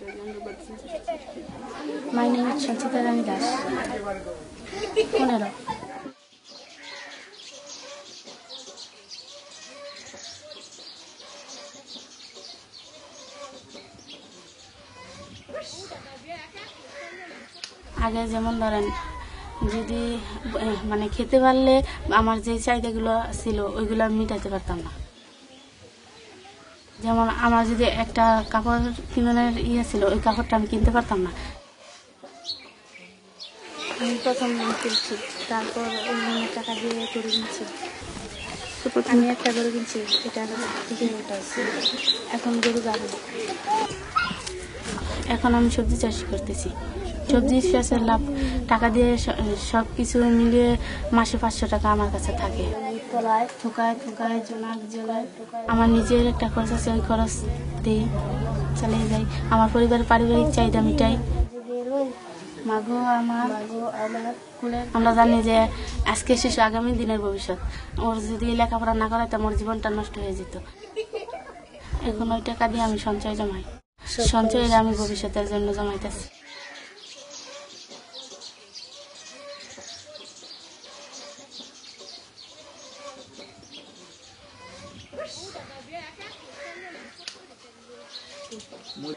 My name is Sanchita Rani Das. 15 আগে যেমন ধরেন যদি মানে খেতে পারলে আমার যে চাহিদাগুলো ছিল ওইগুলো আমি মিটাতে পারতাম না। যেমন আমার যদি একটা কাপড় কিনার ছিল ওই কাপড়টা আমি কিনতে পারতাম না। আমি প্রথম লোন কিনছি, তারপর ওই লোনের টাকা দিয়ে গরু কিনছি। আমি একটা গরু কিনছি, এটা থেকে ওটা এখন গরু গাড়ি। এখন আমি সবজি চাষ করতেছি। সবজি চাষের লাভ টাকা দিয়ে সব কিছু মিলিয়ে মাসে 500 টাকা আমার কাছে থাকে। থোকায় থোকায় জোনাক জেলায় আমার নিজের একটা খরচ আছে, ওই খরচ দিয়ে চালিয়ে যাই। আমার পরিবারের পারিবারিক চাহিদা মিটাই। আমরা জানি যে আজকে শিশু আগামী দিনের ভবিষ্যৎ। ওর যদি লেখাপড়া না করাইতাম ওর জীবনটা নষ্ট হয়ে যেত। এখন ওই টাকা দিয়ে আমি সঞ্চয় জমাই। সঞ্চয়ের আমি ভবিষ্যতের জন্য জমাইতেছি। Muy